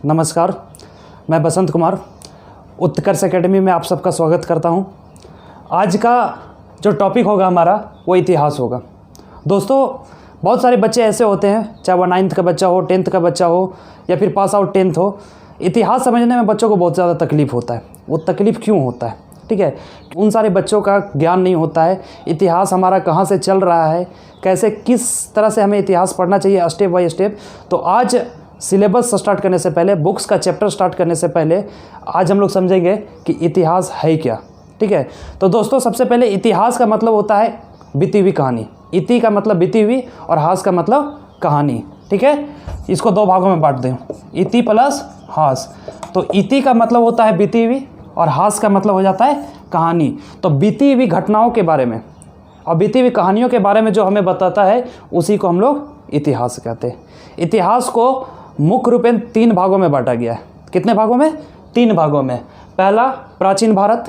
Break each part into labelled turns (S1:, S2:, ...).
S1: नमस्कार, मैं बसंत कुमार उत्कर्ष एकेडमी में आप सबका स्वागत करता हूं। आज का जो टॉपिक होगा हमारा वो इतिहास होगा। दोस्तों, बहुत सारे बच्चे ऐसे होते हैं, चाहे वो 9th का बच्चा हो, 10th का बच्चा हो या फिर पास आउट 10th हो, इतिहास समझने में बच्चों को बहुत ज़्यादा तकलीफ़ होता है। वो तकलीफ़ क्यों होता है? ठीक है, उन सारे बच्चों का ज्ञान नहीं होता है इतिहास हमारा कहाँ से चल रहा है, कैसे किस तरह से हमें इतिहास पढ़ना चाहिए स्टेप बाय स्टेप। तो आज सिलेबस स्टार्ट करने से पहले, बुक्स का चैप्टर स्टार्ट करने से पहले आज हम लोग समझेंगे कि इतिहास है क्या। ठीक है, तो दोस्तों सबसे पहले इतिहास का मतलब होता है बीती हुई कहानी। इति का मतलब बीती हुई और हास का मतलब कहानी। ठीक है, इसको दो भागों में बांट दें, इति प्लस हास। तो इति का मतलब होता है बीती हुई और हास का मतलब हो जाता है कहानी। तो बीती हुई घटनाओं के बारे में और बीती हुई कहानियों के बारे में जो हमें बताता है उसी को हम लोग इतिहास कहते हैं। इतिहास को मुख्य रूप में 3 भागों में बांटा गया है। कितने भागों में? 3 भागों में। पहला प्राचीन भारत।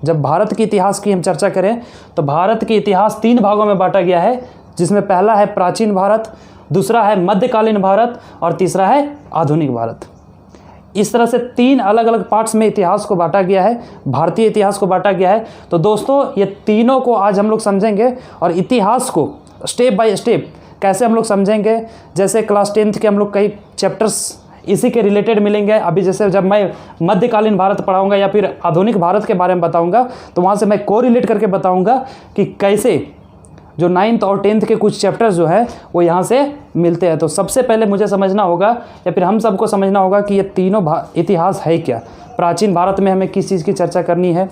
S1: जब भारत के इतिहास की हम चर्चा करें तो भारत के इतिहास 3 भागों में बांटा गया है, जिसमें पहला है प्राचीन भारत, दूसरा है मध्यकालीन भारत और तीसरा है आधुनिक भारत। इस तरह से 3 अलग अलग पार्ट्स में इतिहास को बांटा गया है, भारतीय इतिहास को बांटा गया है। तो दोस्तों ये तीनों को आज हम लोग समझेंगे और इतिहास को स्टेप बाय स्टेप कैसे हम लोग समझेंगे। जैसे क्लास 10th के हम लोग कई चैप्टर्स इसी के रिलेटेड मिलेंगे। अभी जैसे जब मैं मध्यकालीन भारत पढ़ाऊंगा या फिर आधुनिक भारत के बारे में बताऊंगा तो वहाँ से मैं कोरिलेट करके बताऊंगा कि कैसे जो 9th और 10th के कुछ चैप्टर्स जो है वो यहाँ से मिलते हैं। तो सबसे पहले मुझे समझना होगा या फिर हम सबको समझना होगा कि ये तीनों इतिहास है क्या। प्राचीन भारत में हमें किस चीज़ की चर्चा करनी है,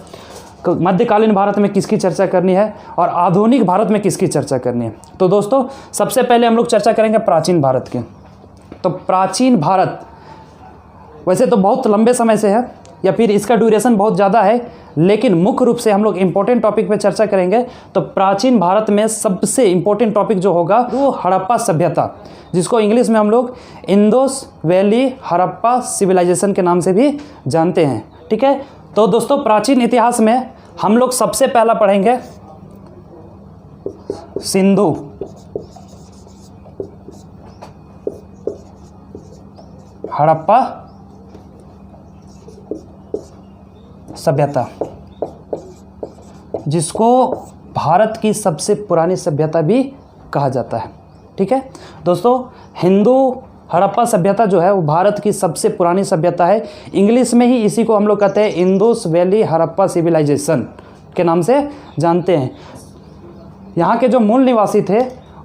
S1: मध्यकालीन भारत में किसकी चर्चा करनी है और आधुनिक भारत में किसकी चर्चा करनी है। तो दोस्तों सबसे पहले हम लोग चर्चा करेंगे प्राचीन भारत की। तो प्राचीन भारत वैसे तो बहुत लंबे समय से है या फिर इसका ड्यूरेशन बहुत ज़्यादा है, लेकिन मुख्य रूप से हम लोग इंपॉर्टेंट टॉपिक पे चर्चा करेंगे। तो प्राचीन भारत में सबसे इंपॉर्टेंट टॉपिक जो होगा वो हड़प्पा सभ्यता, जिसको इंग्लिश में हम लोग इंडस वैली हड़प्पा सिविलाइजेशन के नाम से भी जानते हैं। ठीक है, तो दोस्तों प्राचीन इतिहास में हम लोग सबसे पहला पढ़ेंगे सिंधु हड़प्पा सभ्यता, जिसको भारत की सबसे पुरानी सभ्यता भी कहा जाता है। ठीक है दोस्तों, हिंदू हड़प्पा सभ्यता जो है वो भारत की सबसे पुरानी सभ्यता है। इंग्लिश में ही इसी को हम लोग कहते हैं इंडस वैली हड़प्पा सिविलाइजेशन के नाम से जानते हैं। यहाँ के जो मूल निवासी थे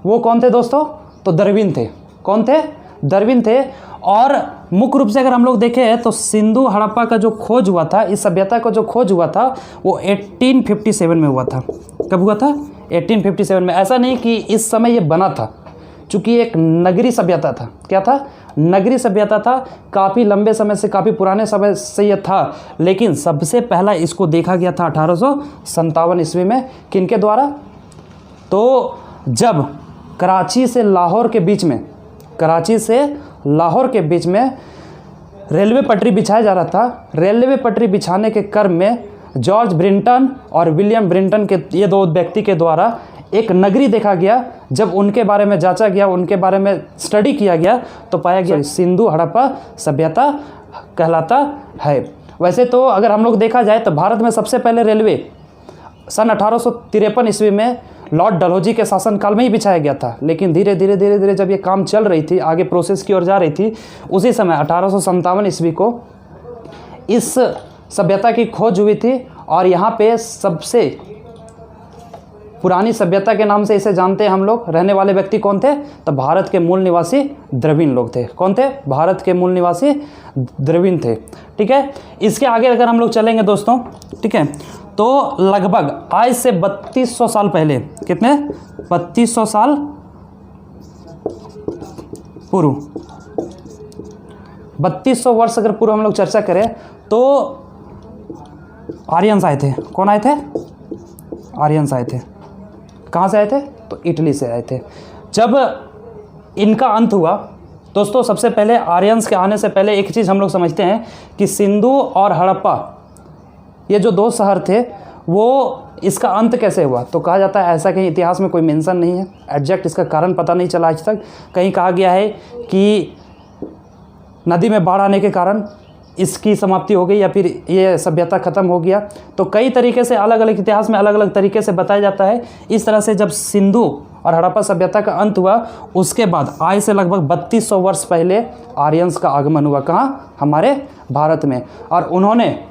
S1: वो कौन थे दोस्तों? तो द्रविड़ थे। कौन थे? द्रविड़ थे। और मुख्य रूप से अगर हम लोग देखें तो सिंधु हड़प्पा का जो खोज हुआ था, इस सभ्यता का जो खोज हुआ था वो 1857 में हुआ था। कब हुआ था? 1857 में। ऐसा नहीं कि इस समय ये बना था, चूँकि एक नगरी सभ्यता था। क्या था? नगरी सभ्यता था। काफ़ी लंबे समय से, काफ़ी पुराने समय से यह था, लेकिन सबसे पहला इसको देखा गया था 1857 ईस्वी में। किनके द्वारा? तो जब कराची से लाहौर के बीच में, कराची से लाहौर के बीच में रेलवे पटरी बिछाया जा रहा था। रेलवे पटरी बिछाने के क्रम में जॉर्ज ब्रिंटन और विलियम ब्रिंटन के ये 2 व्यक्ति के द्वारा एक नगरी देखा गया। जब उनके बारे में जांचा गया, उनके बारे में स्टडी किया गया तो पाया गया सिंधु हड़प्पा सभ्यता कहलाता है। वैसे तो अगर हम लोग देखा जाए तो भारत में सबसे पहले रेलवे सन 1853 ईस्वी में लॉर्ड डलहौजी के शासनकाल में ही बिछाया गया था, लेकिन धीरे धीरे जब ये काम चल रही थी, आगे प्रोसेस की ओर जा रही थी, उसी समय 1857 ईस्वी को इस सभ्यता की खोज हुई थी। और यहाँ पे सबसे पुरानी सभ्यता के नाम से इसे जानते हैं हम लोग। रहने वाले व्यक्ति कौन थे? तो भारत के मूल निवासी द्रविड़ लोग थे। कौन थे? भारत के मूल निवासी द्रविड़ थे। ठीक है, इसके आगे अगर हम लोग चलेंगे दोस्तों, ठीक है, तो लगभग आज से 3200 साल पहले, कितने? 3200 साल पूर्व, 3200 वर्ष अगर पूर्व हम लोग चर्चा करें तो आर्यंस आए थे। कौन आए थे? आर्यंस आए थे। कहाँ से आए थे? तो इटली से आए थे। जब इनका अंत हुआ दोस्तों, सबसे पहले आर्यंस के आने से पहले एक चीज़ हम लोग समझते हैं कि सिंधु और हड़प्पा ये जो 2 शहर थे वो इसका अंत कैसे हुआ। तो कहा जाता है, ऐसा कहीं इतिहास में कोई मेंशन नहीं है, एग्जैक्ट इसका कारण पता नहीं चला आज तक। कहीं कहा गया है कि नदी में बाढ़ आने के कारण इसकी समाप्ति हो गई या फिर ये सभ्यता ख़त्म हो गया। तो कई तरीके से अलग अलग इतिहास में अलग अलग तरीके से बताया जाता है। इस तरह से जब सिंधु और हड़प्पा सभ्यता का अंत हुआ, उसके बाद आज से लगभग 3200 वर्ष पहले आर्यंस का आगमन हुआ। कहाँ? हमारे भारत में। और उन्होंने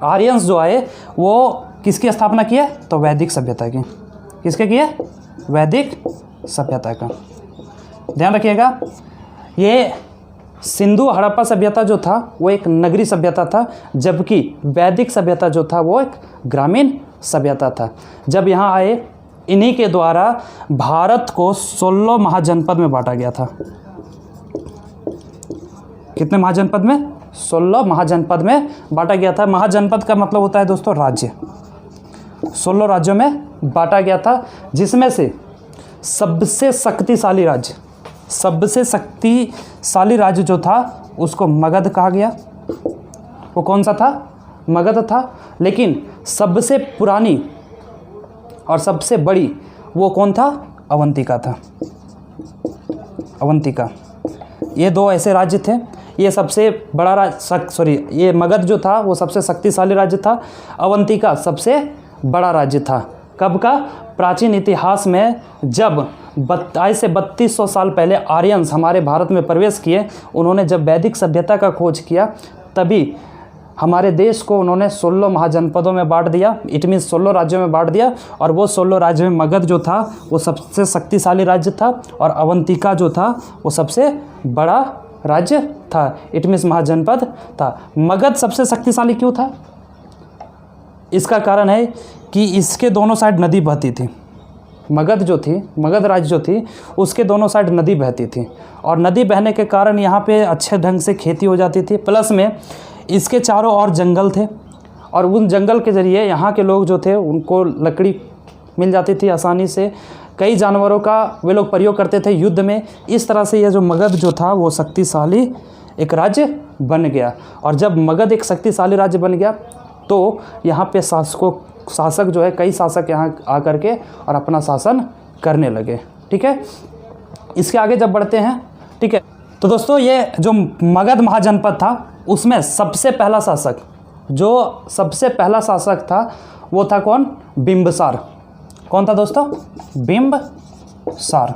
S1: आर्यंस जो आए वो किसकी स्थापना की है? तो वैदिक सभ्यता की। किसके की है? वैदिक सभ्यता का। ध्यान रखिएगा, ये सिंधु हड़प्पा सभ्यता जो था वो एक नगरी सभ्यता था, जबकि वैदिक सभ्यता जो था वो एक ग्रामीण सभ्यता था। जब यहाँ आए, इन्हीं के द्वारा भारत को 16 महाजनपद में बांटा गया था। कितने महाजनपद में? 16 महाजनपद में बांटा गया था। महाजनपद का मतलब होता है दोस्तों राज्य। 16 राज्यों में बांटा गया था, जिसमें से सबसे शक्तिशाली राज्य जो था उसको मगध कहा गया। वो कौन सा था? मगध था। लेकिन सबसे पुरानी और सबसे बड़ी वो कौन था? अवंतिका था। अवंतिका। ये दो ऐसे राज्य थे। ये सबसे बड़ा ये मगध जो था वो सबसे शक्तिशाली राज्य था। अवंतिका सबसे बड़ा राज्य था। कब का? प्राचीन इतिहास में जब आज से 3200 साल पहले आर्यंस हमारे भारत में प्रवेश किए, उन्होंने जब वैदिक सभ्यता का खोज किया, तभी हमारे देश को उन्होंने 16 महाजनपदों में बांट दिया। इट मीन्स 16 राज्यों में बांट दिया। और वो 16 राज्यों में मगध जो था वो सबसे शक्तिशाली राज्य था, और अवंतिका जो था वो सबसे बड़ा राज्य था। इट मीन्स महाजनपद था। मगध सबसे शक्तिशाली क्यों था? इसका कारण है कि इसके दोनों साइड नदी बहती थी। मगध राज्य जो थी उसके दोनों साइड नदी बहती थी, और नदी बहने के कारण यहाँ पे अच्छे ढंग से खेती हो जाती थी। प्लस में इसके चारों ओर जंगल थे, और उन जंगल के ज़रिए यहाँ के लोग जो थे उनको लकड़ी मिल जाती थी आसानी से। कई जानवरों का वे लोग प्रयोग करते थे युद्ध में। इस तरह से यह जो मगध जो था वो शक्तिशाली एक राज्य बन गया। और जब मगध एक शक्तिशाली राज्य बन गया तो यहाँ पे शासक जो है, कई शासक यहाँ आकर के और अपना शासन करने लगे। ठीक है, इसके आगे जब बढ़ते हैं, ठीक है, तो दोस्तों ये जो मगध महाजनपद था उसमें सबसे पहला शासक था वो था कौन? बिंबसार। कौन था दोस्तों? बिंबसार,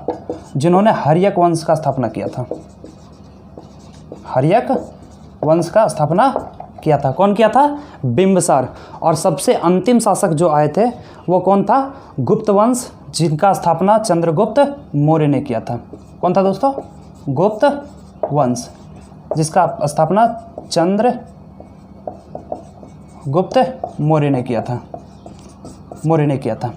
S1: जिन्होंने हर्यक वंश का स्थापना किया था। हर्यक वंश का स्थापना किया था। कौन किया था? बिंबसार। और सबसे अंतिम शासक जो आए थे वो कौन था? गुप्त वंश, जिनका स्थापना चंद्रगुप्त मौर्य ने किया था। कौन था दोस्तों? गुप्त वंश, जिसका स्थापना चंद्रगुप्त मौर्य ने किया था।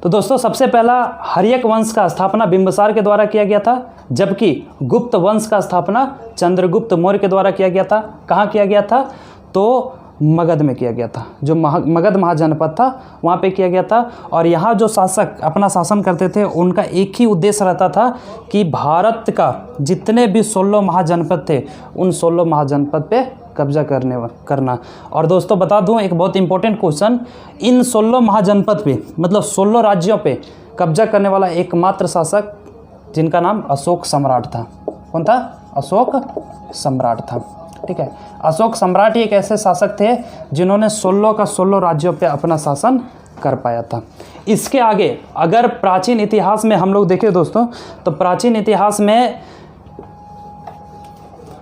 S1: तो दोस्तों सबसे पहला हर्यक वंश का स्थापना बिंबसार के द्वारा किया गया था, जबकि गुप्त वंश का स्थापना चंद्रगुप्त मौर्य के द्वारा किया गया था। कहाँ किया गया था? तो मगध में किया गया था। जो मगध महाजनपद था वहाँ पे किया गया था। और यहाँ जो शासक अपना शासन करते थे उनका एक ही उद्देश्य रहता था कि भारत का जितने भी 16 महाजनपद थे उन 16 महाजनपद पे कब्जा करना। और दोस्तों बता दूं एक बहुत इंपॉर्टेंट क्वेश्चन, इन 16 महाजनपद पे मतलब 16 राज्यों पे कब्जा करने वाला एकमात्र शासक जिनका नाम अशोक सम्राट था। कौन था? अशोक सम्राट था। ठीक है, अशोक सम्राट ही एक ऐसे शासक थे जिन्होंने 16 का 16 राज्यों पे अपना शासन कर पाया था। इसके आगे अगर प्राचीन इतिहास में हम लोग देखें दोस्तों, तो प्राचीन इतिहास में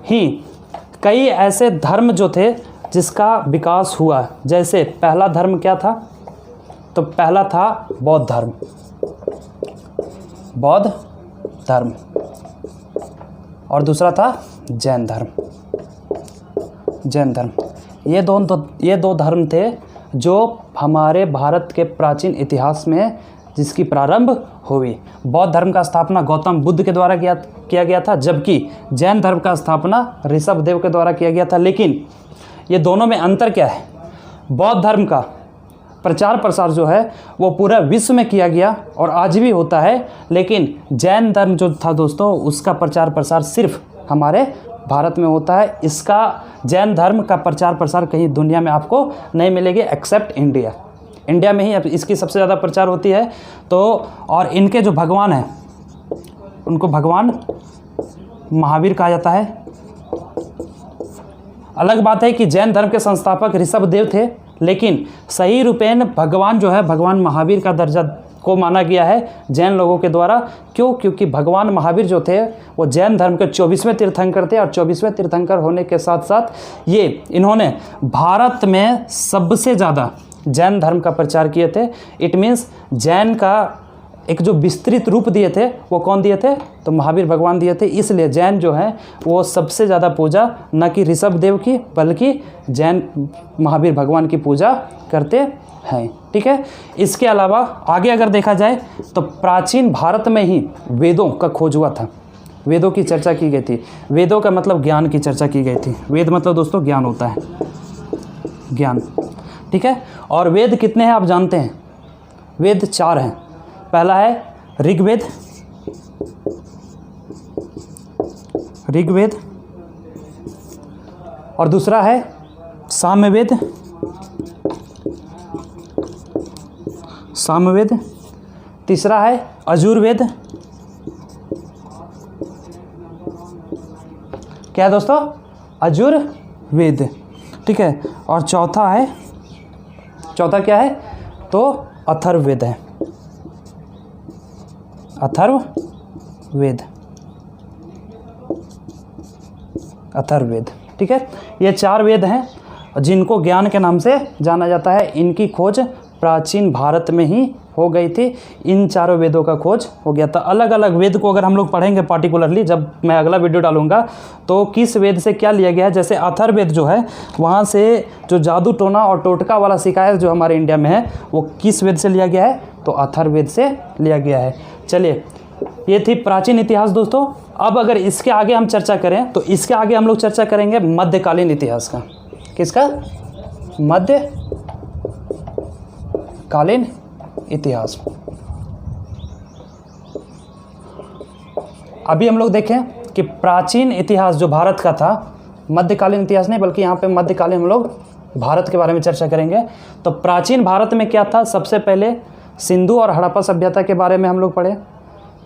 S1: ही कई ऐसे धर्म जो थे जिसका विकास हुआ। जैसे पहला धर्म क्या था? तो पहला था बौद्ध धर्म, और दूसरा था जैन धर्म। ये दो धर्म थे जो हमारे भारत के प्राचीन इतिहास में जिसकी प्रारंभ हुई। बौद्ध धर्म का स्थापना गौतम बुद्ध के द्वारा किया गया था, जबकि जैन धर्म का स्थापना ऋषभदेव के द्वारा किया गया था। लेकिन ये दोनों में अंतर क्या है? बौद्ध धर्म का प्रचार प्रसार जो है वो पूरा विश्व में किया गया और आज भी होता है, लेकिन जैन धर्म जो था दोस्तों उसका प्रचार प्रसार सिर्फ हमारे भारत में होता है। इसका जैन धर्म का प्रचार प्रसार कहीं दुनिया में आपको नहीं मिलेगी एक्सेप्ट इंडिया में ही इसकी सबसे ज़्यादा प्रचार होती है। तो और इनके जो भगवान हैं उनको भगवान महावीर कहा जाता है। अलग बात है कि जैन धर्म के संस्थापक ऋषभदेव थे, लेकिन सही रूपेण भगवान जो है भगवान महावीर का दर्जा को माना गया है जैन लोगों के द्वारा। क्यों? क्योंकि भगवान महावीर जो थे वो जैन धर्म के 24वें तीर्थंकर थे, और 24वें तीर्थंकर होने के साथ साथ ये इन्होंने भारत में सबसे ज़्यादा जैन धर्म का प्रचार किए थे। इट मीन्स जैन का एक जो विस्तृत रूप दिए थे वो कौन दिए थे? तो महावीर भगवान दिए थे। इसलिए जैन जो है वो सबसे ज़्यादा पूजा न कि ऋषभदेव की बल्कि जैन महावीर भगवान की पूजा करते हैं। ठीक है। इसके अलावा आगे अगर देखा जाए तो प्राचीन भारत में ही वेदों का खोज हुआ था, वेदों की चर्चा की गई थी। वेदों का मतलब ज्ञान की चर्चा की गई थी। वेद मतलब दोस्तों ज्ञान होता है, ज्ञान। ठीक है। और वेद कितने हैं आप जानते हैं? वेद 4 हैं। पहला है ऋग्वेद, ऋग्वेद, और दूसरा है सामवेद, सामवेद, तीसरा है अजुर्वेद। क्या है दोस्तों? अजुर्वेद। ठीक है। और चौथा है, चौथा क्या है? तो अथर्ववेद है, अथर्ववेद, अथर्ववेद। ठीक है। ये 4 वेद हैं जिनको ज्ञान के नाम से जाना जाता है। इनकी खोज प्राचीन भारत में ही हो गई थी। इन चारों वेदों का खोज हो गया था। अलग अलग वेद को अगर हम लोग पढ़ेंगे पार्टिकुलरली, जब मैं अगला वीडियो डालूंगा, तो किस वेद से क्या लिया गया है। जैसे अथर्ववेद जो है वहाँ से जो जादू टोना और टोटका वाला शिकायत जो हमारे इंडिया में है वो किस वेद से लिया गया है? तो अथर्ववेद से लिया गया है। चलिए, ये थी प्राचीन इतिहास दोस्तों। अब अगर इसके आगे हम चर्चा करें तो इसके आगे हम लोग चर्चा करेंगे मध्यकालीन इतिहास का। किसका? मध्यकालीन इतिहास। अभी हम लोग देखें कि प्राचीन इतिहास जो भारत का था, मध्यकालीन इतिहास नहीं बल्कि यहाँ पे मध्यकालीन हम लोग भारत के बारे में चर्चा करेंगे। तो प्राचीन भारत में क्या था? सबसे पहले सिंधु और हड़प्पा सभ्यता के बारे में हम लोग पढ़े,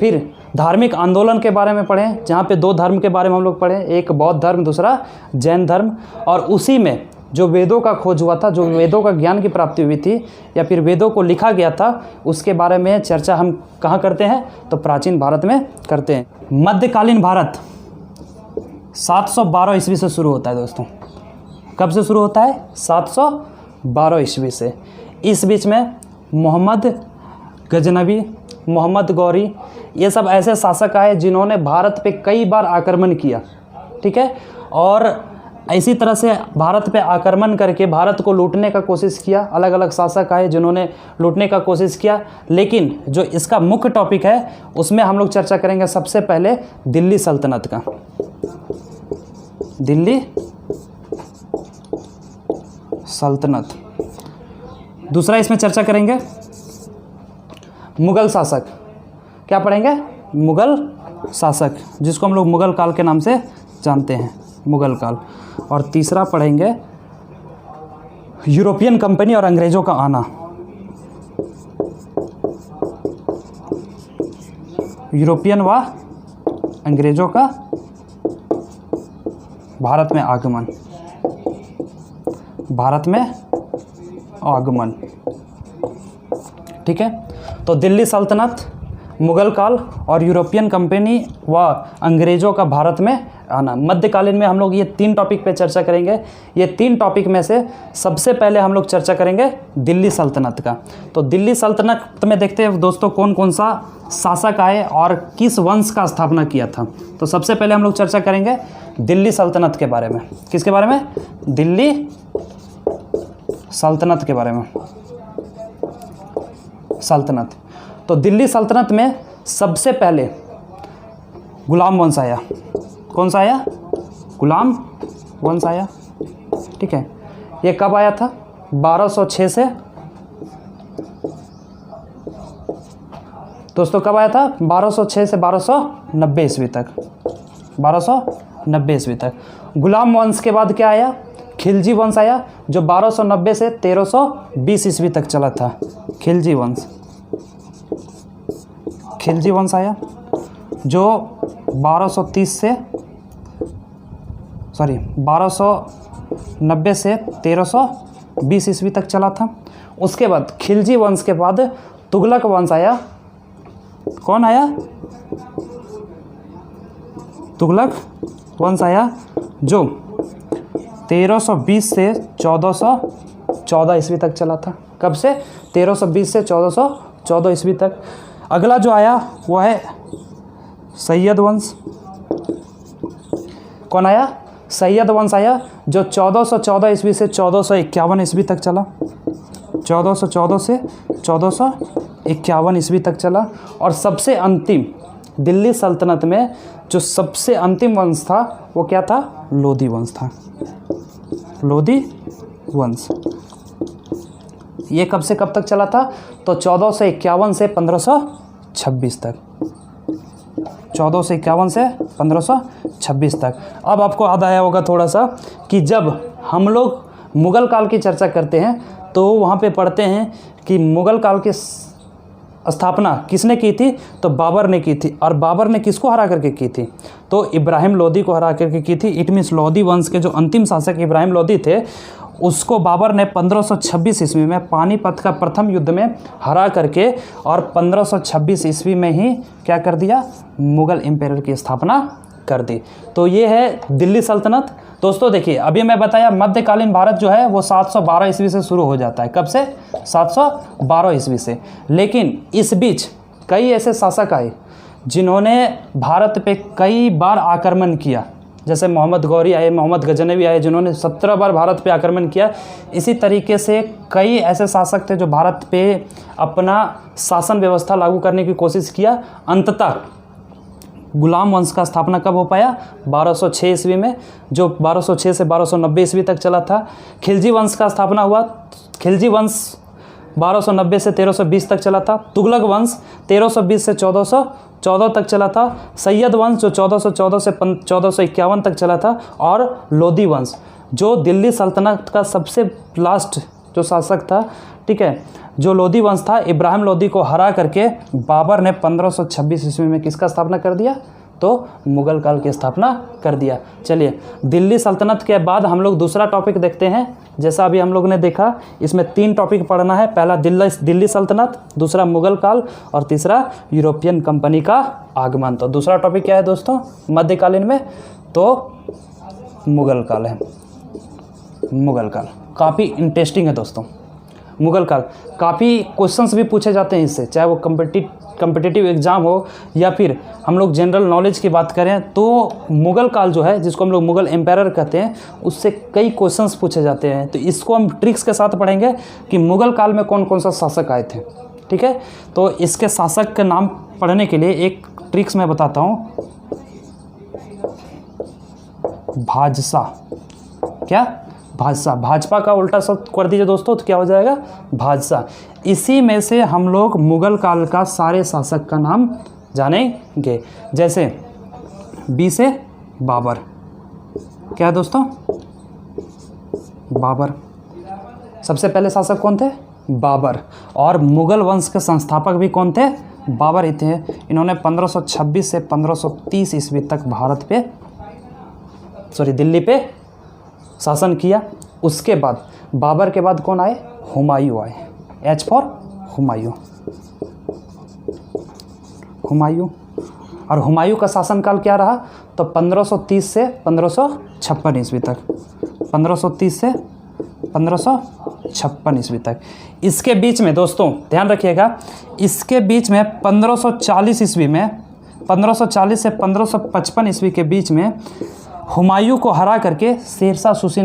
S1: फिर धार्मिक आंदोलन के बारे में पढ़े जहाँ पे 2 धर्म के बारे में हम लोग पढ़े, एक बौद्ध धर्म, दूसरा जैन धर्म। और उसी में जो वेदों का खोज हुआ था, जो वेदों का ज्ञान की प्राप्ति हुई थी या फिर वेदों को लिखा गया था, उसके बारे में चर्चा हम कहाँ करते हैं? तो प्राचीन भारत में करते हैं। मध्यकालीन भारत 712 ईस्वी से शुरू होता है दोस्तों। कब से शुरू होता है? 712 ईस्वी से। इस बीच में मोहम्मद गजनवी, मोहम्मद गौरी, ये सब ऐसे शासक आए जिन्होंने भारत पे कई बार आक्रमण किया। ठीक है। और इसी तरह से भारत पे आक्रमण करके भारत को लूटने का कोशिश किया। अलग अलग शासक आए जिन्होंने लूटने का कोशिश किया। लेकिन जो इसका मुख्य टॉपिक है उसमें हम लोग चर्चा करेंगे सबसे पहले दिल्ली सल्तनत का। दिल्ली सल्तनत। दूसरा इसमें चर्चा करेंगे मुगल शासक। क्या पढ़ेंगे? मुगल शासक, जिसको हम लोग मुगल काल के नाम से जानते हैं, मुगल काल। और तीसरा पढ़ेंगे यूरोपियन कंपनी और अंग्रेजों का आना। यूरोपियन व अंग्रेजों का भारत में आगमन, भारत में आगमन। ठीक है। तो दिल्ली सल्तनत, मुगल काल और यूरोपियन कंपनी व अंग्रेज़ों का भारत में आना। मध्यकालीन में हम लोग ये 3 टॉपिक पे चर्चा करेंगे। ये 3 टॉपिक में से सबसे पहले हम लोग चर्चा करेंगे दिल्ली सल्तनत का। तो दिल्ली सल्तनत में देखते हैं दोस्तों कौन कौन सा शासक आए और किस वंश का स्थापना किया था। तो सबसे पहले हम लोग चर्चा करेंगे दिल्ली सल्तनत के बारे में। किसके बारे में? दिल्ली सल्तनत के बारे में। सल्तनत। तो दिल्ली सल्तनत में सबसे पहले गुलाम वंश आया। कौन सा आया? गुलाम वंश आया। ठीक है। ये कब आया था? 1206 से दोस्तों कब आया था? 1206 से 1290 ईस्वी तक। 1290 ईस्वी तक। गुलाम वंश के बाद क्या आया? खिलजी वंश आया, जो 1290 से 1320 ईस्वी तक चला था। खिलजी वंश, खिलजी वंश आया जो 1230 से 1200 1390 से 1320 ईस्वी तक चला था। उसके बाद खिलजी वंश के बाद तुगलक वंश आया। कौन आया? तुगलक वंश आया, जो 1320 से 1414 ईस्वी तक चला था। कब से? 1320 से 1414 ईस्वी तक। अगला जो आया वो है सैयद वंश। कौन आया? सैयद वंश आया, जो 1414 ईस्वी से 1451 ईस्वी तक चला। 1414 से 1451 ईस्वी तक चला। और सबसे अंतिम दिल्ली सल्तनत में जो सबसे अंतिम वंश था वो क्या था? लोधी वंश था। लोधी वंश। ये कब से कब तक चला था? तो 1451 से 1526 तक। 1451 से 1526 तक। अब आपको याद आया होगा थोड़ा सा कि जब हम लोग मुग़ल काल की चर्चा करते हैं तो वहाँ पे पढ़ते हैं कि मुग़ल काल की स्थापना किसने की थी? तो बाबर ने की थी। और बाबर ने किसको हरा करके की थी? तो इब्राहिम लोदी को हरा करके की थी। इट मीन्स लोधी वंश के जो अंतिम शासक इब्राहिम लोदी थे, उसको बाबर ने 1526 ईस्वी में पानीपत का प्रथम युद्ध में हरा करके और 1526 ईस्वी में ही क्या कर दिया? मुग़ल एम्पायर की स्थापना कर दी। तो ये है दिल्ली सल्तनत। दोस्तों देखिए, अभी मैं बताया मध्यकालीन भारत जो है वो 712 ईस्वी से शुरू हो जाता है। कब से? 712 ईस्वी से। लेकिन इस बीच कई ऐसे शासक आए जिन्होंने भारत पे कई बार आक्रमण किया। जैसे मोहम्मद गौरी आए, मोहम्मद गजनवी आए, जिन्होंने 17 बार भारत पे आक्रमण किया। इसी तरीके से कई ऐसे शासक थे जो भारत पे अपना शासन व्यवस्था लागू करने की कोशिश किया। अंततः गुलाम वंश का स्थापना कब हो पाया? 1206 ईस्वी में, जो 1206 से 1290 ईस्वी तक चला था। खिलजी वंश का स्थापना हुआ। खिलजी वंश 1290 से 1320 तक चला था। तुगलक वंश 1320 से 1414 तक चला था। सैयद वंश जो 1414 से 1451 तक चला था। और लोधी वंश जो दिल्ली सल्तनत का सबसे लास्ट जो शासक था, ठीक है, जो लोधी वंश था, इब्राहिम लोधी को हरा करके बाबर ने 1526 ईस्वी में किसका स्थापना कर दिया? तो मुग़ल काल की स्थापना कर दिया। चलिए, दिल्ली सल्तनत के बाद हम लोग दूसरा टॉपिक देखते हैं। जैसा अभी हम लोग ने देखा, इसमें 3 टॉपिक पढ़ना है। पहला दिल्ली सल्तनत, दूसरा मुग़ल काल और तीसरा यूरोपियन कंपनी का आगमन। तो दूसरा टॉपिक क्या है दोस्तों मध्यकालीन में? तो मुग़ल काल है। मुग़ल काल काफ़ी इंटरेस्टिंग है दोस्तों। मुग़ल काल काफ़ी क्वेश्चंस भी पूछे जाते हैं इससे, चाहे वो कम्पिटिटिव एग्ज़ाम हो या फिर हम लोग जनरल नॉलेज की बात करें। तो मुग़ल काल जो है, जिसको हम लोग मुग़ल एम्पायर कहते हैं, उससे कई क्वेश्चंस पूछे जाते हैं। तो इसको हम ट्रिक्स के साथ पढ़ेंगे कि मुग़ल काल में कौन कौन सा शासक आए थे। ठीक है, तो इसके शासक के नाम पढ़ने के लिए एक ट्रिक्स मैं बताता हूँ। भाजसा। क्या? भाजसा। भाजपा का उल्टा शब्द कर दीजिए दोस्तों, तो क्या हो जाएगा? भाजसा। इसी में से हम लोग मुग़ल काल का सारे शासक का नाम जानेंगे। जैसे बी से बाबर। क्या है दोस्तों? बाबर। सबसे पहले शासक कौन थे? बाबर। और मुग़ल वंश के संस्थापक भी कौन थे? बाबर ही थे। इन्होंने 1526 से 1530 ईस्वी तक दिल्ली पे शासन किया। उसके बाद बाबर के बाद कौन आए? हुमायूं आए। H for Humayun. हुमायूं। और हुमायूं का शासनकाल क्या रहा? तो 1530 से 1556 ईस्वी तक। 1530 से 1556 ईस्वी तक। इसके बीच में दोस्तों ध्यान रखिएगा, इसके बीच में 1540 ईस्वी में, 1540 से 1555 ईस्वी के बीच में हुमायूं को हरा करके शेरशाह सूरी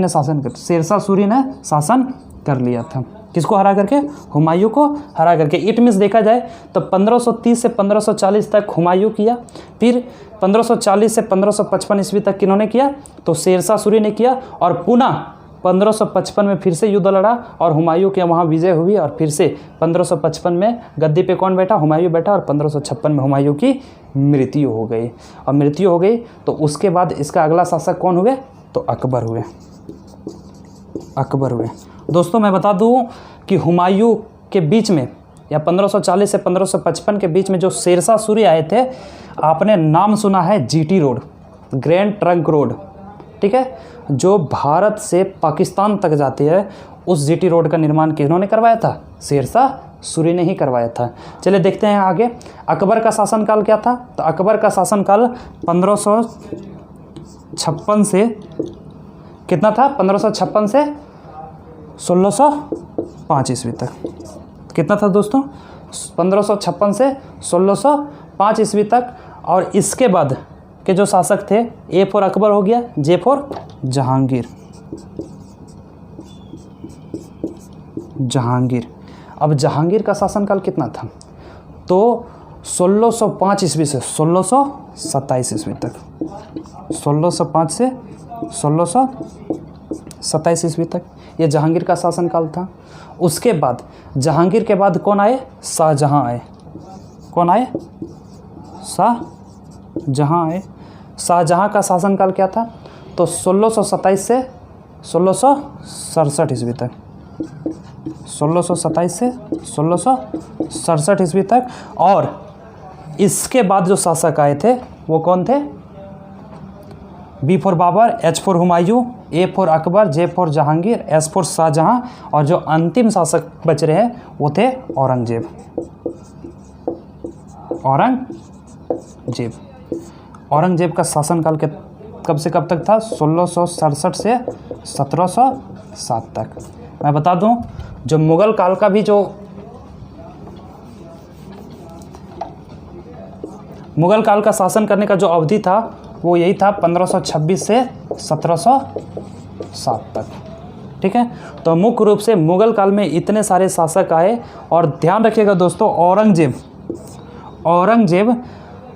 S1: ने शासन कर लिया था। किसको हरा करके? हुमायूं को हरा करके। इट मीन्स देखा जाए तो 1530 से 1540 तक हुमायूं किया, फिर 1540 से 1555 ईस्वी तक किन्होंने किया? तो शेरशाह सूरी ने किया। और पुनः 1555 में फिर से युद्ध लड़ा और हुमायूं के वहाँ विजय हुई। और फिर से 1555 में गद्दी पे कौन बैठा? हुमायूं बैठा। और 1556 में हुमायूं की मृत्यु हो गई। और मृत्यु हो गई तो उसके बाद इसका अगला शासक कौन हुए? तो अकबर हुए। अकबर हुए। दोस्तों मैं बता दूं कि हुमायूं के बीच में या 1540 से 1555 के बीच में जो शेरशाह सूरी आए थे, आपने नाम सुना है GT road, grand trunk road. ठीक है, जो भारत से पाकिस्तान तक जाती है, उस जीटी रोड का निर्माण किन्होंने करवाया था? शेरशाह सूरी ने ही करवाया था। चलिए देखते हैं आगे, अकबर का शासनकाल क्या था? तो अकबर का शासनकाल 1556 से कितना था? 1556 से 1605 ईस्वी तक। कितना था दोस्तों? 1556 से 1605 ईस्वी तक। और इसके बाद के जो शासक थे, ए फॉर अकबर हो गया, जे फॉर जहांगीर। जहांगीर, अब जहांगीर का शासनकाल कितना था? तो 1605 ईस्वी से 1627 ईस्वी तक। 1605 से 1627 ईस्वी तक ये जहांगीर का शासनकाल था। उसके बाद जहांगीर के बाद कौन आए? शाहजहां आए। कौन आए? शाहजहां आए। शाहजहां का शासनकाल क्या था? तो 1627 से 1667 ईस्वी तक। 1627 से 1667 ईस्वी तक। और इसके बाद जो शासक आए थे वो कौन थे? B for Babar, H for Humayun, A for Akbar, J for Jahangir, S for Shahjahan. और जो अंतिम शासक बच रहे हैं वो थे औरंगजेब। औरंगजेब का शासनकाल के कब से कब तक था? 1667 से 1707 तक। मैं बता दूं, जो मुगल काल का भी जो मुगल काल का शासन करने का जो अवधि था वो यही था 1526 से 1707 तक। ठीक है, तो मुख्य रूप से मुगल काल में इतने सारे शासक आए। और ध्यान रखिएगा दोस्तों, औरंगजेब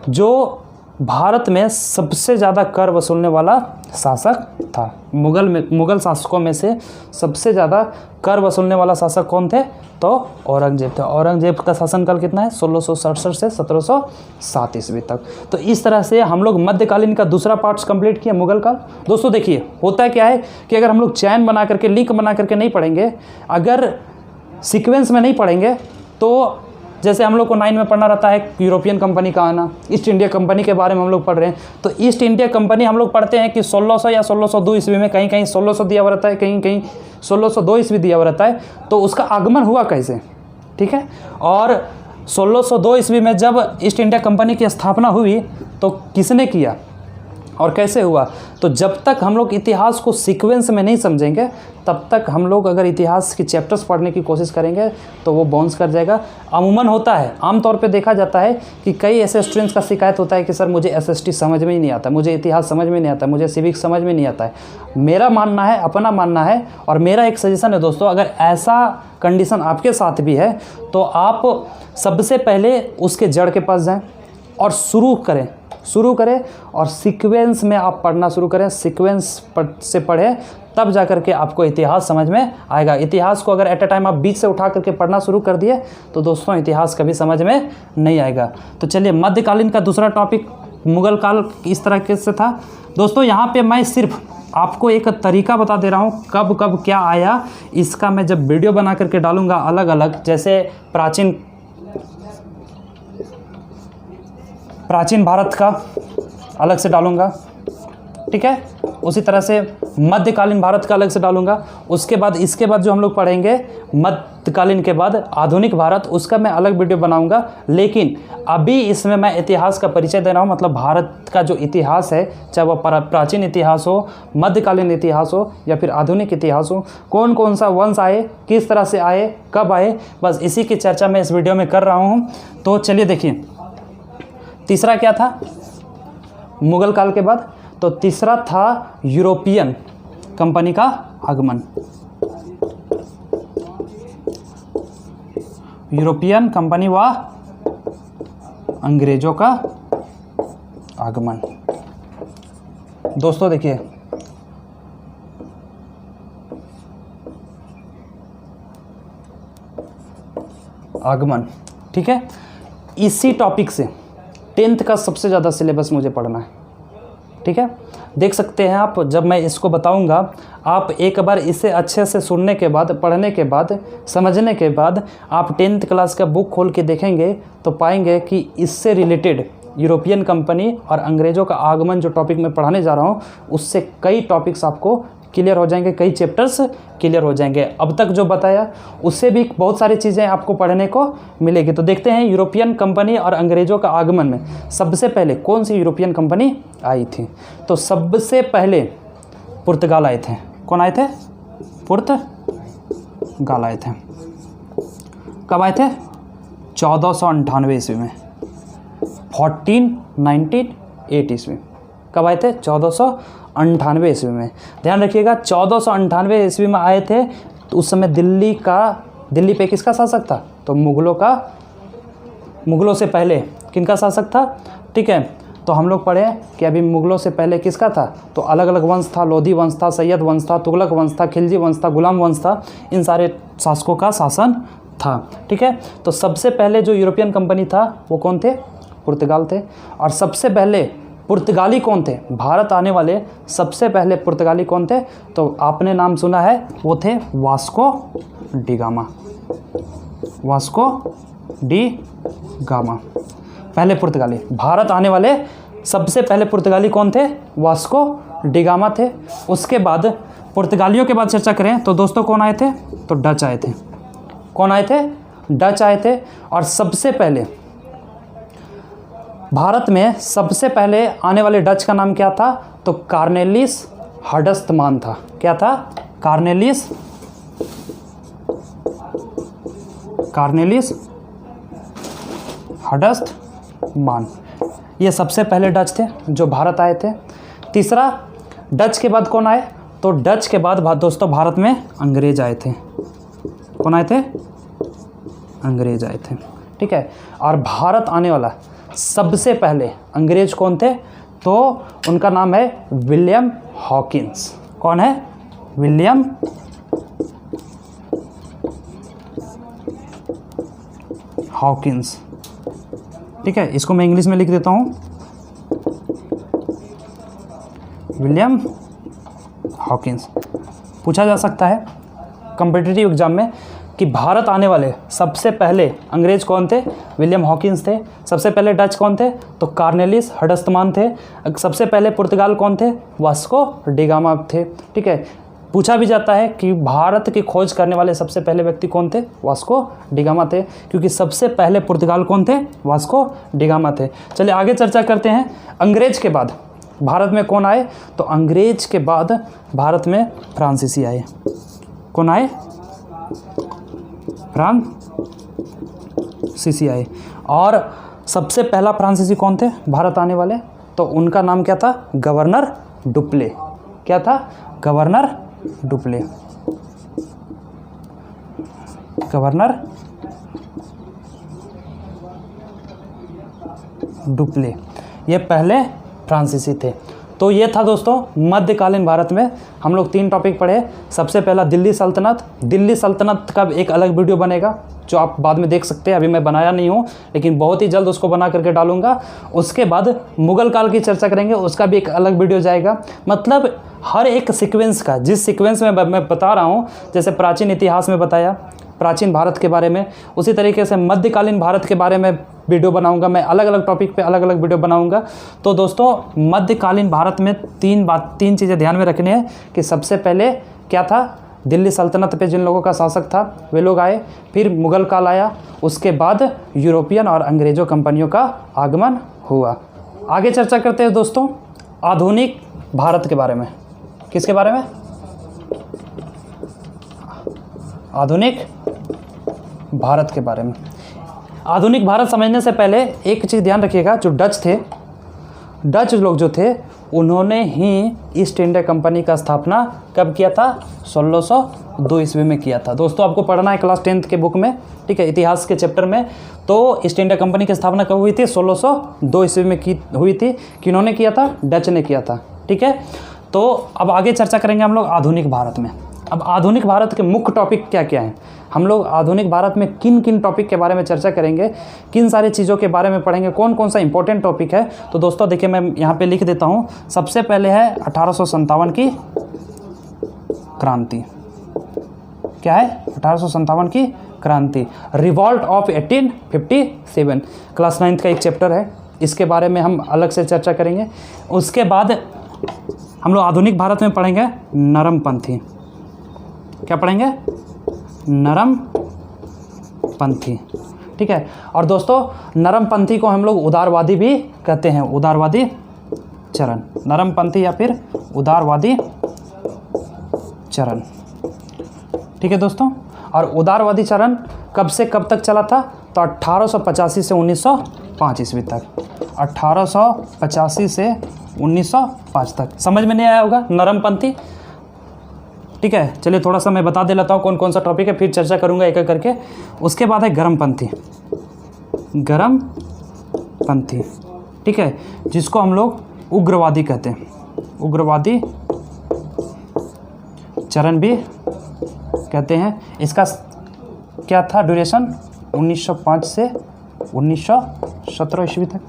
S1: जो भारत में सबसे ज़्यादा कर वसूलने वाला शासक था। मुगल शासकों में से सबसे ज़्यादा कर वसूलने वाला शासक कौन थे? तो औरंगजेब थे। औरंगजेब का शासनकाल कितना है? 1667 से 1707 ईस्वी तक। तो इस तरह से हम लोग मध्यकालीन का दूसरा पार्ट्स कंप्लीट किया, मुगल काल। दोस्तों देखिए, होता है क्या है कि अगर हम लोग चैन बना करके, लिंक बना करके नहीं पढ़ेंगे, अगर सीक्वेंस में नहीं पढ़ेंगे, तो जैसे हम लोग को 9 में पढ़ना रहता है यूरोपियन कंपनी का आना, ईस्ट इंडिया कंपनी के बारे में हम लोग पढ़ रहे हैं। तो ईस्ट इंडिया कंपनी हम लोग पढ़ते हैं कि 1600 या 1602 ईस्वी में, कहीं कहीं 1600 दिया हुआ रहता है, कहीं कहीं 1602 ईस्वी दिया हुआ रहता है। तो उसका आगमन हुआ कैसे? ठीक है, और 1602 ईस्वी में जब ईस्ट इंडिया कंपनी की स्थापना हुई तो किसने किया और कैसे हुआ? तो जब तक हम लोग इतिहास को सीक्वेंस में नहीं समझेंगे, तब तक हम लोग अगर इतिहास की चैप्टर्स पढ़ने की कोशिश करेंगे तो वो बाउंस कर जाएगा। अमूमन होता है, आमतौर पे देखा जाता है कि कई ऐसे स्टूडेंट्स का शिकायत होता है कि सर मुझे एसएसटी समझ में ही नहीं आता, मुझे इतिहास समझ में नहीं आता, मुझे सिविक्स समझ में नहीं आता है। मेरा मानना है, अपना मानना है, और मेरा एक सजेशन है दोस्तों, अगर ऐसा कंडीशन आपके साथ भी है तो आप सबसे पहले उसके जड़ के पास जाएँ और शुरू करें और सीक्वेंस में आप पढ़ना शुरू करें। सीक्वेंस से पढ़ें, तब जा करके आपको इतिहास समझ में आएगा। इतिहास को अगर एट अ टाइम आप बीच से उठा करके पढ़ना शुरू कर दिए तो दोस्तों इतिहास कभी समझ में नहीं आएगा। तो चलिए, मध्यकालीन का दूसरा टॉपिक मुगल काल इस तरह से था। दोस्तों यहाँ पे मैं सिर्फ आपको एक तरीका बता दे रहा हूँ कब कब क्या आया। इसका मैं जब वीडियो बना करके डालूँगा अलग अलग, जैसे प्राचीन भारत का अलग से डालूंगा, ठीक है, उसी तरह से मध्यकालीन भारत का अलग से डालूंगा। उसके बाद इसके बाद जो हम लोग पढ़ेंगे मध्यकालीन के बाद आधुनिक भारत, उसका मैं अलग वीडियो बनाऊंगा। लेकिन अभी इसमें मैं इतिहास का परिचय दे रहा हूँ, मतलब भारत का जो इतिहास है, चाहे वह प्राचीन इतिहास हो, मध्यकालीन इतिहास हो या फिर आधुनिक इतिहास हो, कौन कौन सा वंश आए, किस तरह से आए, कब आए, बस इसी की चर्चा मैं इस वीडियो में कर रहा हूँ। तो चलिए देखिए, तीसरा क्या था मुगल काल के बाद? तो तीसरा था यूरोपियन कंपनी का आगमन। यूरोपियन कंपनी व अंग्रेजों का आगमन। दोस्तों देखिए, आगमन, ठीक है, इसी टॉपिक से 10th का सबसे ज़्यादा सिलेबस मुझे पढ़ना है। ठीक है, देख सकते हैं आप, जब मैं इसको बताऊंगा, आप एक बार इसे अच्छे से सुनने के बाद, पढ़ने के बाद, समझने के बाद आप 10th क्लास का बुक खोल के देखेंगे तो पाएंगे कि इससे रिलेटेड यूरोपियन कंपनी और अंग्रेज़ों का आगमन जो टॉपिक मैं पढ़ाने जा रहा हूँ उससे कई टॉपिक्स आपको क्लियर हो जाएंगे, कई चैप्टर्स क्लियर हो जाएंगे। अब तक जो बताया उससे भी बहुत सारी चीज़ें आपको पढ़ने को मिलेगी। तो देखते हैं यूरोपियन कंपनी और अंग्रेज़ों का आगमन में सबसे पहले कौन सी यूरोपियन कंपनी आई थी। तो सबसे पहले पुर्तगाल आए थे। कौन आए थे? पुर्तगाल आए थे। कब आए थे? 1498 ईस्वी में, 1498 ईस्वी। कब आए थे? 1498 ईस्वी में। ध्यान रखिएगा 1498 ईस्वी में आए थे। तो उस समय दिल्ली पे किसका शासक था? तो मुग़लों से पहले किनका शासक था? ठीक है, तो हम लोग पढ़े कि अभी मुग़लों से पहले किसका था? तो अलग अलग वंश था, लोधी वंश था, सैयद वंश था, तुगलक वंश था, खिलजी वंश था, गुलाम वंश था। इन सारे शासकों का शासन था। ठीक है, तो सबसे पहले जो यूरोपियन कंपनी था वो कौन थे? पुर्तगाल थे। और सबसे पहले पुर्तगाली कौन थे? भारत आने वाले सबसे पहले पुर्तगाली कौन थे? तो आपने नाम सुना है, वो थे Vasco D gamma. Vasco D gamma पहले पुर्तगाली। भारत आने वाले सबसे पहले पुर्तगाली कौन थे? वास्को डी गामा थे। उसके बाद पुर्तगालियों के बाद चर्चा करें तो दोस्तों कौन आए थे? तो डच आए थे। कौन आए थे? डच आए थे। और सबसे पहले भारत में सबसे पहले आने वाले डच का नाम क्या था? तो कार्नेलिस हडस्टमान था। क्या था? कार्नेलिस हडस्टमान। ये सबसे पहले डच थे जो भारत आए थे। तीसरा, डच के बाद कौन आए? तो डच के बाद दोस्तों भारत में अंग्रेज आए थे। कौन आए थे? अंग्रेज आए थे। ठीक है, और भारत आने वाला सबसे पहले अंग्रेज कौन थे? तो उनका नाम है विलियम हॉकिंस। कौन है? William Hawkins. ठीक है, इसको मैं इंग्लिश में लिख देता हूँ, विलियम हॉकिंस। पूछा जा सकता है कॉम्पिटिटिव एग्जाम में कि भारत आने वाले सबसे पहले अंग्रेज कौन थे? विलियम हॉकिंस थे। सबसे पहले डच कौन थे? तो कार्नेलिस हडस्टमान थे। सबसे पहले पुर्तगाल कौन थे? वास्को डी गामा थे। ठीक है, पूछा भी जाता है कि भारत की खोज करने वाले सबसे पहले व्यक्ति कौन थे? वास्को डी गामा थे, क्योंकि सबसे पहले पुर्तगाल कौन थे? वास्को डी गामा थे। चलिए आगे चर्चा करते हैं। अंग्रेज के बाद भारत में कौन आए? तो अंग्रेज के बाद भारत में फ्रांसीसी आए। कौन आए? फ्रांसीसी आए। और सबसे पहला फ्रांसीसी कौन थे भारत आने वाले? तो उनका नाम क्या था? Governor Dupleix. क्या था? Governor Dupleix. गवर्नर डुप्ले, ये पहले फ्रांसीसी थे। तो ये था दोस्तों मध्यकालीन भारत में हम लोग 3 टॉपिक पढ़े। सबसे पहला दिल्ली सल्तनत। दिल्ली सल्तनत का एक अलग वीडियो बनेगा जो आप बाद में देख सकते हैं, अभी मैं बनाया नहीं हूँ, लेकिन बहुत ही जल्द उसको बना करके डालूंगा। उसके बाद मुगल काल की चर्चा करेंगे, उसका भी एक अलग वीडियो जाएगा। मतलब हर एक सीक्वेंस का, जिस सीक्वेंस में मैं बता रहा हूँ, जैसे प्राचीन इतिहास में बताया प्राचीन भारत के बारे में, उसी तरीके से मध्यकालीन भारत के बारे में वीडियो बनाऊंगा। मैं अलग अलग टॉपिक पे अलग अलग वीडियो बनाऊंगा। तो दोस्तों मध्यकालीन भारत में 3 चीज़ें ध्यान में रखनी है कि सबसे पहले क्या था? दिल्ली सल्तनत पे जिन लोगों का शासक था वे लोग आए, फिर मुगल काल आया, उसके बाद यूरोपियन और अंग्रेज़ों कंपनियों का आगमन हुआ। आगे चर्चा करते हैं दोस्तों आधुनिक भारत के बारे में। किसके बारे में? आधुनिक भारत के बारे में। आधुनिक भारत समझने से पहले एक चीज़ ध्यान रखिएगा, जो डच थे, डच लोग जो थे उन्होंने ही ईस्ट इंडिया कंपनी का स्थापना कब किया था? 1602 ईस्वी में किया था। दोस्तों आपको पढ़ना है क्लास 10th के बुक में, ठीक है, इतिहास के चैप्टर में। तो ईस्ट इंडिया कंपनी की स्थापना कब हुई थी? 1602 ईस्वी में हुई थी। किन्होंने किया था? डच ने किया था। ठीक है, तो अब आगे चर्चा करेंगे हम लोग आधुनिक भारत में। अब आधुनिक भारत के मुख्य टॉपिक क्या क्या हैं? हम लोग आधुनिक भारत में किन किन टॉपिक के बारे में चर्चा करेंगे, किन सारी चीज़ों के बारे में पढ़ेंगे, कौन कौन सा इंपॉर्टेंट टॉपिक है? तो दोस्तों देखिए मैं यहाँ पे लिख देता हूँ। सबसे पहले है 1857 की क्रांति। क्या है? 1857 की क्रांति, रिवॉल्ट ऑफ 1857। क्लास 9th का एक चैप्टर है, इसके बारे में हम अलग से चर्चा करेंगे। उसके बाद हम लोग आधुनिक भारत में पढ़ेंगे नरमपंथी। क्या पढ़ेंगे? नरमपंथी। ठीक है। और दोस्तों नरमपंथी को हम लोग उदारवादी भी कहते हैं, उदारवादी चरण, नरमपंथी या फिर उदारवादी चरण। ठीक है दोस्तों। और उदारवादी चरण कब से कब तक चला था? तो 1885 से 1905 ईस्वी तक, 1885 से 1905 तक। समझ में नहीं आया होगा नरमपंथी? ठीक है, चलिए थोड़ा सा मैं बता दे लेता हूँ कौन कौन सा टॉपिक है, फिर चर्चा करूँगा एक एक करके। उसके बाद है गरमपंथी, गरमपंथी। ठीक है, जिसको हम लोग उग्रवादी कहते हैं, उग्रवादी चरण भी कहते हैं। इसका क्या था ड्यूरेशन? 1905 से 1917 ईस्वी तक।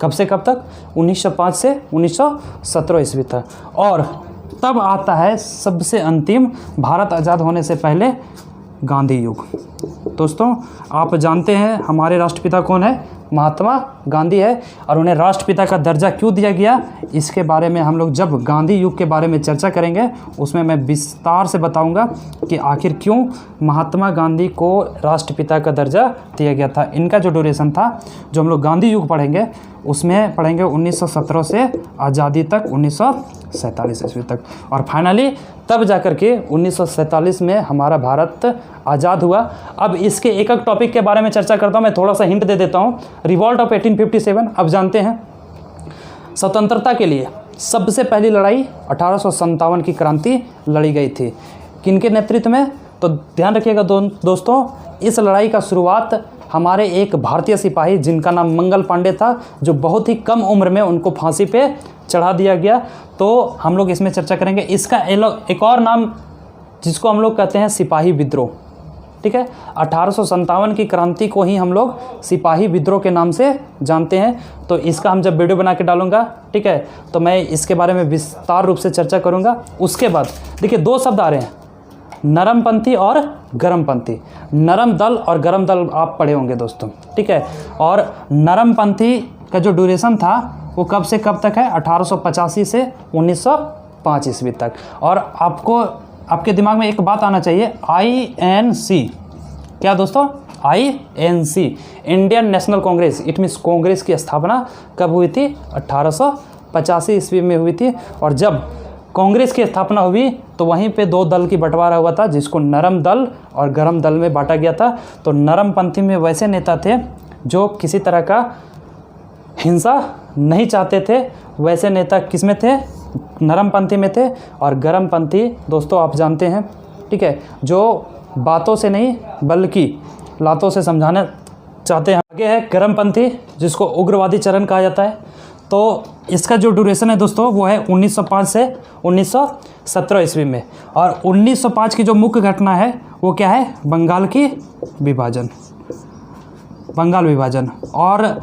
S1: कब से कब तक? 1905 से 1917 ईस्वी तक। और तब आता है सबसे अंतिम, भारत आज़ाद होने से पहले गांधी युग। दोस्तों आप जानते हैं हमारे राष्ट्रपिता कौन है? महात्मा गांधी है। और उन्हें राष्ट्रपिता का दर्जा क्यों दिया गया, इसके बारे में हम लोग जब गांधी युग के बारे में चर्चा करेंगे उसमें मैं विस्तार से बताऊंगा कि आखिर क्यों महात्मा गांधी को राष्ट्रपिता का दर्जा दिया गया था। इनका जो ड्यूरेशन था, जो हम लोग गांधी युग पढ़ेंगे उसमें पढ़ेंगे 1917 से आज़ादी तक 1947 ईस्वी तक। और फाइनली तब जाकर के 1947 में हमारा भारत आज़ाद हुआ। अब इसके एक एक टॉपिक के बारे में चर्चा करता हूँ। मैं थोड़ा सा हिंट दे देता हूँ। रिवॉल्ट ऑफ 1857, अब जानते हैं स्वतंत्रता के लिए सबसे पहली लड़ाई 1857 की क्रांति लड़ी गई थी। किनके नेतृत्व में? तो ध्यान रखिएगा दोस्तों, इस लड़ाई का शुरुआत हमारे एक भारतीय सिपाही जिनका नाम मंगल पांडे था, जो बहुत ही कम उम्र में उनको फांसी पे चढ़ा दिया गया। तो हम लोग इसमें चर्चा करेंगे। इसका एक और नाम जिसको हम लोग कहते हैं सिपाही विद्रोह। ठीक है, 1857 की क्रांति को ही हम लोग सिपाही विद्रोह के नाम से जानते हैं। तो इसका हम जब वीडियो बना के डालूंगा, ठीक है, तो मैं इसके बारे में विस्तार रूप से चर्चा करूंगा। उसके बाद देखिए दो शब्द आ रहे हैं, नरमपंथी और गरमपंथी। नरम दल और गरम दल आप पढ़े होंगे दोस्तों। ठीक है, और नरमपंथी का जो ड्यूरेशन था वो कब से कब तक है? 1885 से 1905 ईस्वी तक। और आपको आपके दिमाग में एक बात आना चाहिए, INC। क्या दोस्तों? INC, Indian national Congress. It means Congress की स्थापना कब हुई थी? 1885 ईस्वी में हुई थी। और जब कांग्रेस की स्थापना हुई तो वहीं पे दो दल की बंटवारा हुआ था, जिसको नरम दल और गरम दल में बांटा गया था। तो नरमपंथी में वैसे नेता थे जो किसी तरह का हिंसा नहीं चाहते थे, वैसे नेता किस में थे? नरमपंथी में थे। और गरमपंथी दोस्तों आप जानते हैं, ठीक है, जो बातों से नहीं बल्कि लातों से समझाना चाहते हैं। आगे है गरमपंथी, जिसको उग्रवादी चरण कहा जाता है। तो इसका जो ड्यूरेशन है दोस्तों वो है 1905 से 1917 ईस्वी में। और 1905 की जो मुख्य घटना है वो क्या है? बंगाल की विभाजन, बंगाल विभाजन। और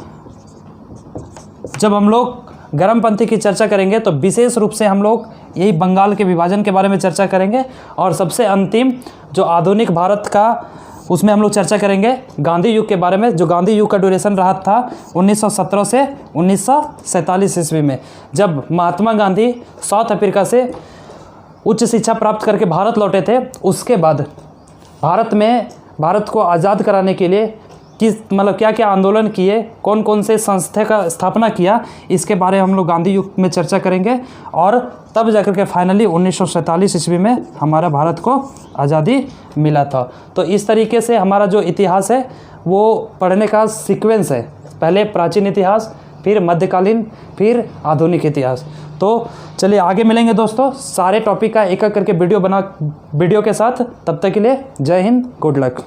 S1: जब हम लोग गरमपंथी की चर्चा करेंगे तो विशेष रूप से हम लोग यही बंगाल के विभाजन के बारे में चर्चा करेंगे। और सबसे अंतिम जो आधुनिक भारत का, उसमें हम लोग चर्चा करेंगे गांधी युग के बारे में, जो गांधी युग का ड्यूरेशन रहा था 1917 से 1947 ईस्वी में, जब महात्मा गांधी साउथ अफ्रीका से उच्च शिक्षा प्राप्त करके भारत लौटे थे। उसके बाद भारत को आज़ाद कराने के लिए क्या क्या आंदोलन किए, कौन कौन से संस्था का स्थापना किया, इसके बारे में हम लोग गांधी युग में चर्चा करेंगे। और तब जाकर के फाइनली 1947 ईस्वी में हमारा भारत को आज़ादी मिला था। तो इस तरीके से हमारा जो इतिहास है वो पढ़ने का सीक्वेंस है, पहले प्राचीन इतिहास, फिर मध्यकालीन, फिर आधुनिक इतिहास। तो चलिए आगे मिलेंगे दोस्तों सारे टॉपिक का एक एक करके वीडियो के साथ। तब तक के लिए जय हिंद, गुड लक।